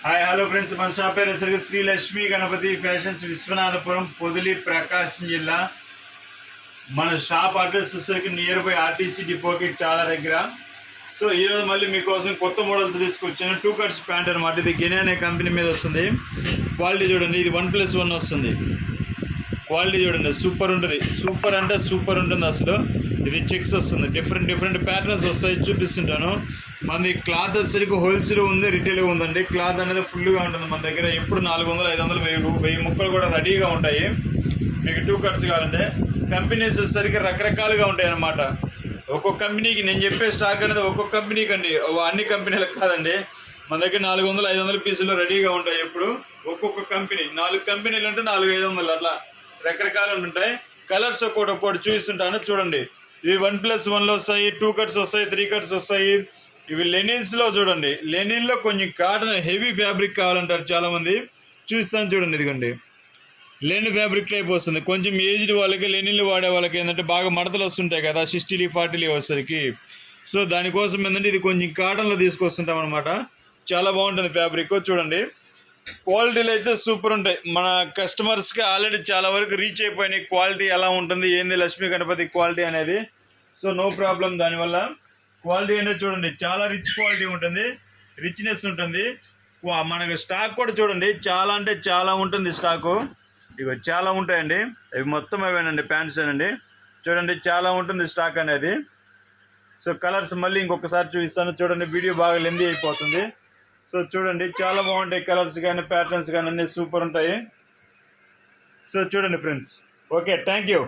Hi hello friends, మన shop పేరు Shri Lakshmi Ganapati fashions, Viswanathapuram, Podili, ప్రకాశం జిల్లా. మన షాప్ అడ్రస్ వచ్చేసరికి నియర్ బై ఆర్టీసీ డిపోకి చాలా దగ్గర. సో ఈరోజు మళ్ళీ మీకోసం కొత్త మోడల్స్ తీసుకొచ్చాను. 2 కట్స్ ప్యాంట్ అనమాట. ఇది గినే అనే కంపెనీ మీద వస్తుంది. క్వాలిటీ చూడండి, ఇది 1+1 వస్తుంది. క్వాలిటీ చూడండి, సూపర్ ఉంటుంది. సూపర్ అంటే సూపర్ ఉంటుంది అసలు. ఇది చెక్స్ వస్తుంది, డిఫరెంట్ ప్యాటర్న్స్ వస్తాయి, చూపిస్తుంటాను. మనది క్లాత్ వచ్చేసరికి హోల్సేల్ ఉంది, రిటైల్ ఉందండి. క్లాత్ అనేది ఫుల్గా ఉంటుంది మన దగ్గర. ఎప్పుడు 400, 500, 1000 ముక్కలు కూడా రెడీగా ఉంటాయి. మీకు 2 కట్స్ కావాలంటే కంపెనీస్ వచ్చేసరికి రకరకాలుగా ఉంటాయి అన్నమాట. ఒక్కొక్క కంపెనీకి నేను చెప్పే స్టాక్ అనేది ఒక్కొక్క కంపెనీకి అండి, అన్ని కంపెనీలకు కాదండి. మన దగ్గర 400, 500 పీసులు రెడీగా ఉంటాయి. ఎప్పుడు ఒక్కొక్క కంపెనీ 4 కంపెనీలు అంటే 400, 500 అట్లా రకరకాలు ఉంటాయి. కలర్స్ ఒక్కొక్కటి చూపిస్తుంటాను చూడండి. ఇవి 1+1లో వస్తాయి, 2 కట్స్ వస్తాయి, 3 కట్స్ వస్తాయి. ఇవి లెనిన్స్లో చూడండి. లెనిన్లో కొంచెం కాటన్ హెవీ ఫ్యాబ్రిక్ కావాలంటారు చాలామంది. చూస్తాను చూడండి, ఇదిగోండి లెనిన్ ఫ్యాబ్రిక్ టైప్ వస్తుంది. కొంచెం ఏజ్డ్ వాళ్ళకి, లెనిన్లు వాడే వాళ్ళకి ఏంటంటే బాగా మడతలు వస్తుంటాయి కదా, 60, 40 వచ్చేసరికి. సో దానికోసం ఏంటంటే ఇది కొంచెం కాటన్లో తీసుకొస్తుంటాం అనమాట. చాలా బాగుంటుంది ఫ్యాబ్రిక్. చూడండి, క్వాలిటీలు అయితే సూపర్ ఉంటాయి. మన కస్టమర్స్కి ఆల్రెడీ చాలా వరకు రీచ్ అయిపోయినాయి క్వాలిటీ ఎలా ఉంటుంది, ఏంది లక్ష్మీ గణపతి క్వాలిటీ అనేది. సో నో ప్రాబ్లం దానివల్ల. క్వాలిటీ అనేది చూడండి, చాలా రిచ్ క్వాలిటీ ఉంటుంది, రిచ్నెస్ ఉంటుంది. మనకు స్టాక్ కూడా చూడండి, చాలా అంటే చాలా ఉంటుంది స్టాకు. ఇవి చాలా ఉంటాయండి, ఇవి మొత్తం అవేనండి, ప్యాంట్స్ ఏనండి. చూడండి, చాలా ఉంటుంది స్టాక్ అనేది. సో కలర్స్ మళ్ళీ ఇంకొకసారి చూపిస్తాను చూడండి, వీడియో బాగా లెందీ అయిపోతుంది. సో చూడండి, చాలా బాగుంటాయి కలర్స్ కానీ ప్యాటర్న్స్ కానీ అన్నీ సూపర్ ఉంటాయి. సో చూడండి ఫ్రెండ్స్. Okay, thank you.